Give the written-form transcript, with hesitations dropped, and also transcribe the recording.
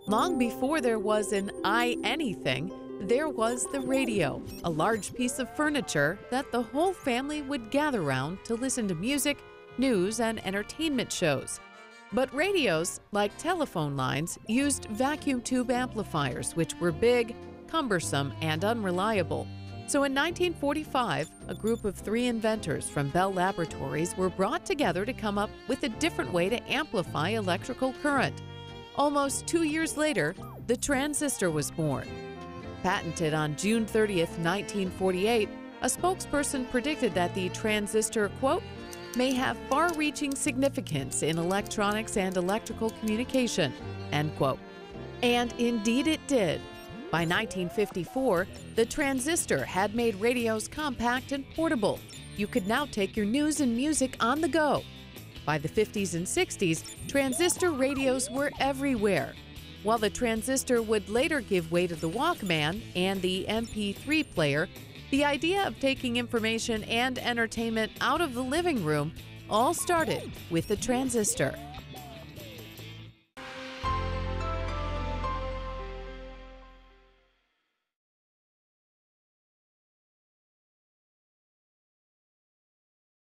Long before there was an anything, there was the radio, a large piece of furniture that the whole family would gather around to listen to music, news, and entertainment shows. But radios, like telephone lines, used vacuum tube amplifiers, which were big, cumbersome, and unreliable. So in 1945, a group of 3 inventors from Bell Laboratories were brought together to come up with a different way to amplify electrical current. Almost 2 years later, the transistor was born. Patented on June 30th, 1948, a spokesperson predicted that the transistor, quote, may have far-reaching significance in electronics and electrical communication, end quote. And indeed it did. By 1954, the transistor had made radios compact and portable. You could now take your news and music on the go. By the 50s and 60s, transistor radios were everywhere. While the transistor would later give way to the Walkman and the MP3 player, the idea of taking information and entertainment out of the living room all started with the transistor.